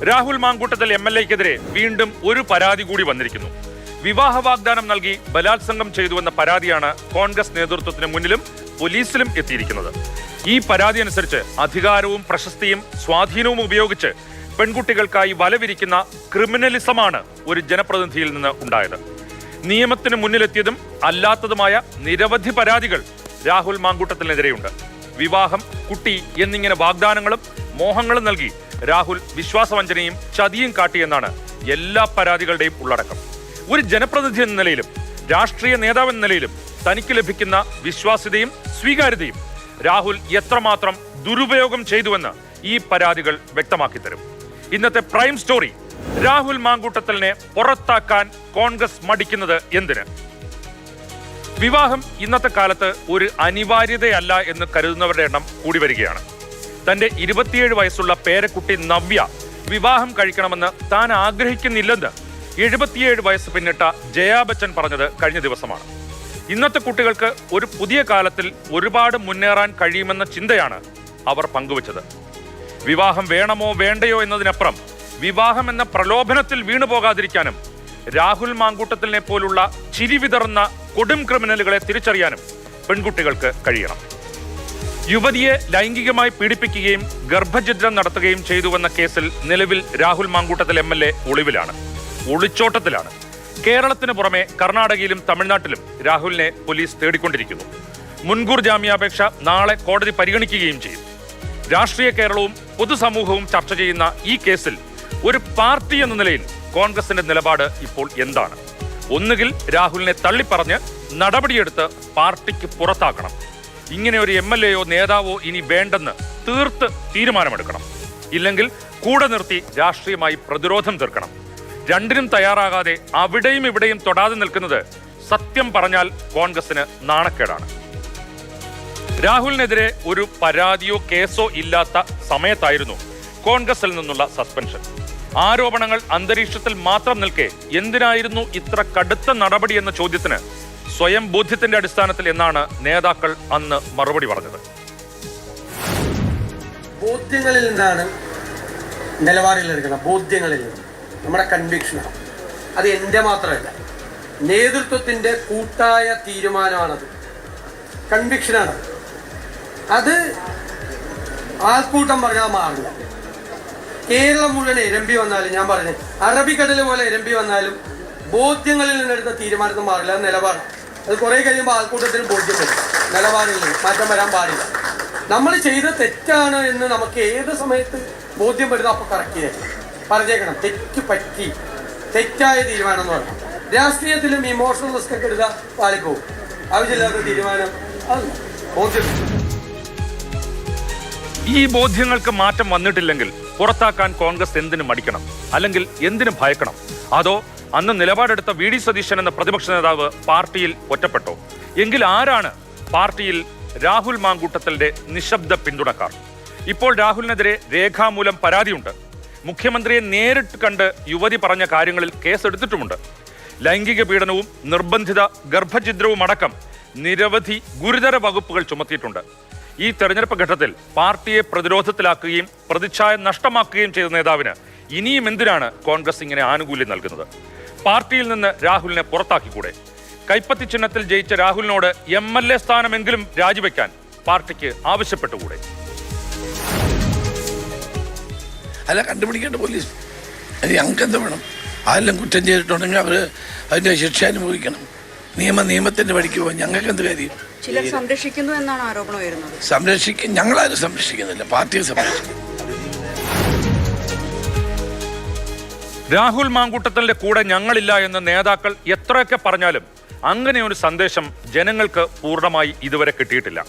രാഹുൽ മാങ്കൂട്ടത്തിൽ MLA-ക്കെതിരെ വീണ്ടും ഒരു പരാതി കൂടി വന്നിരിക്കുന്നു. വിവാഹ വാഗ്ദാനം നൽകി ബലാത്സംഗം ചെയ്തുവെന്ന പരാതിയാണ് കോൺഗ്രസ് നേതൃത്വത്തിന് മുന്നിലും പോലീസിലും എത്തിയിരിക്കുന്നത്. ഈ പരാതി അനുസരിച്ച് അധികാരവും പ്രശസ്തിയും സ്വാധീനവും ഉപയോഗിച്ച് പെൺകുട്ടികൾക്കായി വലവിരിക്കുന്ന ക്രിമിനലിസമാണ് ഒരു ജനപ്രതിനിധിയിൽ നിന്ന് ഉണ്ടായത്. നിയമത്തിന് മുന്നിലെത്തിയതും അല്ലാത്തതുമായ നിരവധി പരാതികൾ രാഹുൽ മാങ്കൂട്ടത്തിനെതിരെയുണ്ട്. വിവാഹം, കുട്ടി എന്നിങ്ങനെ വാഗ്ദാനങ്ങളും മോഹങ്ങളും നൽകി രാഹുൽ വിശ്വാസവഞ്ചനയും ചതിയും കാട്ടിയെന്നാണ് എല്ലാ പരാതികളുടെയും ഉള്ളടക്കം. ഒരു ജനപ്രതിനിധി എന്ന നിലയിലും രാഷ്ട്രീയ നേതാവ് എന്ന നിലയിലും തനിക്ക് ലഭിക്കുന്ന വിശ്വാസ്യതയും സ്വീകാര്യതയും രാഹുൽ എത്രമാത്രം ദുരുപയോഗം ചെയ്തുവെന്ന് ഈ പരാതികൾ വ്യക്തമാക്കി തരും. ഇന്നത്തെ പ്രൈം സ്റ്റോറി: രാഹുൽ മാങ്കൂട്ടത്തിലിനെ പുറത്താക്കാൻ കോൺഗ്രസ് മടിക്കുന്നത് എന്തിന്? വിവാഹം ഇന്നത്തെ കാലത്ത് ഒരു അനിവാര്യതയല്ല എന്ന് കരുതുന്നവരുടെ എണ്ണം കൂടി വരികയാണ്. തന്റെ 27 വയസ്സുള്ള പേരക്കുട്ടി നവ്യ വിവാഹം കഴിക്കണമെന്ന് താൻ ആഗ്രഹിക്കുന്നില്ലെന്ന് 77 വയസ്സ് പിന്നിട്ട ജയാ ബച്ചൻ പറഞ്ഞത് കഴിഞ്ഞ ദിവസമാണ്. ഇന്നത്തെ കുട്ടികൾക്ക് ഒരു പുതിയ കാലത്തിൽ ഒരുപാട് മുന്നേറാൻ കഴിയുമെന്ന ചിന്തയാണ് അവർ പങ്കുവച്ചത്. വിവാഹം വേണമോ വേണ്ടയോ എന്നതിനപ്പുറം വിവാഹം എന്ന പ്രലോഭനത്തിൽ വീണുപോകാതിരിക്കാനും രാഹുൽ മാങ്കൂട്ടത്തിലിനെ പോലുള്ള ചിരി വിതറുന്ന കൊടും ക്രിമിനലുകളെ തിരിച്ചറിയാനും പെൺകുട്ടികൾക്ക് കഴിയണം. യുവതിയെ ലൈംഗികമായി പീഡിപ്പിക്കുകയും ഗർഭഛിദ്രം നടത്തുകയും ചെയ്തുവെന്ന കേസിൽ നിലവിൽ രാഹുൽ മാങ്കൂട്ടത്തിൽ MLA ഒളിച്ചോട്ടത്തിലാണ്. കേരളത്തിന് പുറമെ കർണാടകയിലും തമിഴ്നാട്ടിലും രാഹുലിനെ പോലീസ് തേടിക്കൊണ്ടിരിക്കുന്നു. മുൻകൂർ ജാമ്യാപേക്ഷ നാളെ കോടതി പരിഗണിക്കുകയും ചെയ്യും. രാഷ്ട്രീയ കേരളവും പൊതുസമൂഹവും ചർച്ച ചെയ്യുന്ന ഈ കേസിൽ ഒരു പാർട്ടി എന്ന നിലയിൽ കോൺഗ്രസിന്റെ നിലപാട് ഇപ്പോൾ എന്താണ്? ഒന്നുകിൽ രാഹുലിനെ തള്ളിപ്പറഞ്ഞ് നടപടിയെടുത്ത് പാർട്ടിക്ക് പുറത്താക്കണം. ഇങ്ങനെ ഒരു MLA-യോ നേതാവോ ഇനി വേണ്ടെന്ന് തീരുമാനമെടുക്കണം. ഇല്ലെങ്കിൽ കൂടെ നിർത്തി രാഷ്ട്രീയമായി പ്രതിരോധം തീർക്കണം. രണ്ടിനും തയ്യാറാകാതെ അവിടെയും ഇവിടെയും തൊടാതെ നിൽക്കുന്നത് സത്യം പറഞ്ഞാൽ കോൺഗ്രസിന് നാണക്കേടാണ്. രാഹുലിനെതിരെ ഒരു പരാതിയോ കേസോ ഇല്ലാത്ത സമയത്തായിരുന്നു കോൺഗ്രസിൽ നിന്നുള്ള സസ്പെൻഷൻ. ആരോപണങ്ങൾ അന്തരീക്ഷത്തിൽ മാത്രം നിൽക്കെ എന്തിനായിരുന്നു ഇത്ര കടുത്ത നടപടി എന്ന ചോദ്യത്തിന് സ്വയം ബോധ്യത്തിന്റെ അടിസ്ഥാനത്തിൽ എന്നാണ് നേതാക്കൾ അന്ന് മറുപടി പറഞ്ഞത്. ബോധ്യങ്ങളിൽ നിന്നാണ് നിലപാടിലെടുക്കണം. ബോധ്യങ്ങളിൽ നിന്ന് നമ്മുടെ കൺവിക്ഷനാണ്. അത് എൻ്റെ മാത്രമല്ല, നേതൃത്വത്തിൻ്റെ കൂട്ടായ തീരുമാനമാണത്. കൺവിക്ഷനാണ്. അത് ആൾക്കൂട്ടം പറഞ്ഞാൽ മാറില്ല. കേരളം മുഴുവൻ ഇരമ്പി വന്നാലും, ഞാൻ പറഞ്ഞു അറബിക്കടൽ പോലെ ഇരമ്പി വന്നാലും ബോധ്യങ്ങളിൽ നിന്നെടുത്ത തീരുമാനത്തിൽ മാറില്ല. അത് നിലപാടാണ്. അത് കുറേ കഴിയുമ്പോൾ ആൾക്കൂട്ടത്തിന് ബോധ്യം വരും. നിലപാടിൽ മാറ്റം വരാൻ പാടില്ല. നമ്മൾ ചെയ്ത തെറ്റാണ് എന്ന് നമുക്ക് ഏത് സമയത്ത് ബോധ്യം വരുന്നോ അപ്പോൾ കറക്റ്റ് ചെയ്യണം, പറഞ്ഞേക്കണം. തെറ്റ് പറ്റി, തെറ്റായ തീരുമാനം എന്ന് പറയണം. രാഷ്ട്രീയത്തിലും ഇമോഷണൽ റിസ്ക് ഒക്കെ എടുത്താൽ പാളിപ്പോവും. ആവശ്യമില്ലാത്ത തീരുമാനം അത് ബോധ്യം. ഈ ബോധ്യങ്ങൾക്ക് മാറ്റം വന്നിട്ടില്ലെങ്കിൽ പുറത്താക്കാൻ കോൺഗ്രസ് എന്തിനു മടിക്കണം? അല്ലെങ്കിൽ എന്തിനു ഭയക്കണം? അതോ അന്ന് നിലപാടെടുത്ത VD സതീശൻ എന്ന പ്രതിപക്ഷ നേതാവ് പാർട്ടിയിൽ ഒറ്റപ്പെട്ടോ? എങ്കിൽ ആരാണ് പാർട്ടിയിൽ രാഹുൽ മാങ്കൂട്ടത്തിലിന്റെ നിശബ്ദ പിന്തുണക്കാർ? ഇപ്പോൾ രാഹുലിനെതിരെ രേഖാമൂലം പരാതിയുണ്ട്. മുഖ്യമന്ത്രിയെ നേരിട്ട് കണ്ട് യുവതി പറഞ്ഞ കാര്യങ്ങളിൽ കേസെടുത്തിട്ടുമുണ്ട്. ലൈംഗിക പീഡനവും നിർബന്ധിത ഗർഭഛിദ്രവും അടക്കം നിരവധി ഗുരുതര വകുപ്പുകൾ ചുമത്തിയിട്ടുണ്ട്. ഈ തെരഞ്ഞെടുപ്പ് ഘട്ടത്തിൽ പാർട്ടിയെ പ്രതിരോധത്തിലാക്കുകയും പ്രതിച്ഛായ നഷ്ടമാക്കുകയും ചെയ്ത നേതാവിന് ഇനിയും എന്തിനാണ് കോൺഗ്രസ് ഇങ്ങനെ ആനുകൂല്യം നൽകുന്നത്? പാർട്ടിയിൽ നിന്ന് രാഹുലിനെ പുറത്താക്കിക്കൂടെ? കൈപ്പത്തി ചിഹ്നത്തിൽ ജയിച്ച രാഹുലിനോട് MLA സ്ഥാനമെങ്കിലും രാജിവെക്കാൻ പാർട്ടിക്ക് ആവശ്യപ്പെട്ടുകൂടെ? അല്ല, കണ്ടുപിടിക്കേണ്ട പോലീസ്. അത് ഞങ്ങൾക്ക് എന്താ വേണം? ആരെല്ലാം കുറ്റം ചെയ്തിട്ടുണ്ടെങ്കിൽ അവർ അതിൻ്റെ ശിക്ഷ അനുഭവിക്കണം. നിയമത്തിന്റെ വഴിക്ക് പോകാൻ ഞങ്ങൾക്ക് എന്ത് കാര്യം? ചിലർ സംരക്ഷിക്കുന്നു എന്നാണ് ആരോപണം വരുന്നത്. ഞങ്ങളാരും സംരക്ഷിക്കുന്നില്ല, പാർട്ടിയെ സംരക്ഷിക്കുന്നു. രാഹുൽ മാങ്കൂട്ടത്തിലിന്റെ കൂടെ ഞങ്ങളില്ല എന്ന് നേതാക്കൾ എത്രയൊക്കെ പറഞ്ഞാലും അങ്ങനെ ഒരു സന്ദേശം ജനങ്ങൾക്ക് പൂർണ്ണമായി ഇതുവരെ കിട്ടിയിട്ടില്ല.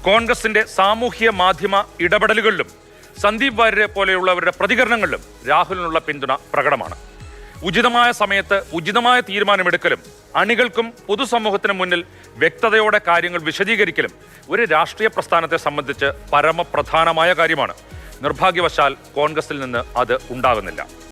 കോൺഗ്രസിന്റെ സാമൂഹ്യ മാധ്യമ ഇടപെടലുകളിലും സന്ദീപ് വാര്യരെ പോലെയുള്ളവരുടെ പ്രതികരണങ്ങളിലും രാഹുലിനുള്ള പിന്തുണ പ്രകടമാണ്. ഉചിതമായ സമയത്ത് ഉചിതമായ തീരുമാനമെടുക്കലും അണികൾക്കും പൊതുസമൂഹത്തിനും മുന്നിൽ വ്യക്തതയോടെ കാര്യങ്ങൾ വിശദീകരിക്കലും ഒരു രാഷ്ട്രീയ പ്രസ്ഥാനത്തെ സംബന്ധിച്ച് പരമപ്രധാനമായ കാര്യമാണ്. നിർഭാഗ്യവശാൽ കോൺഗ്രസിൽ നിന്ന് അത് ഉണ്ടാകുന്നില്ല.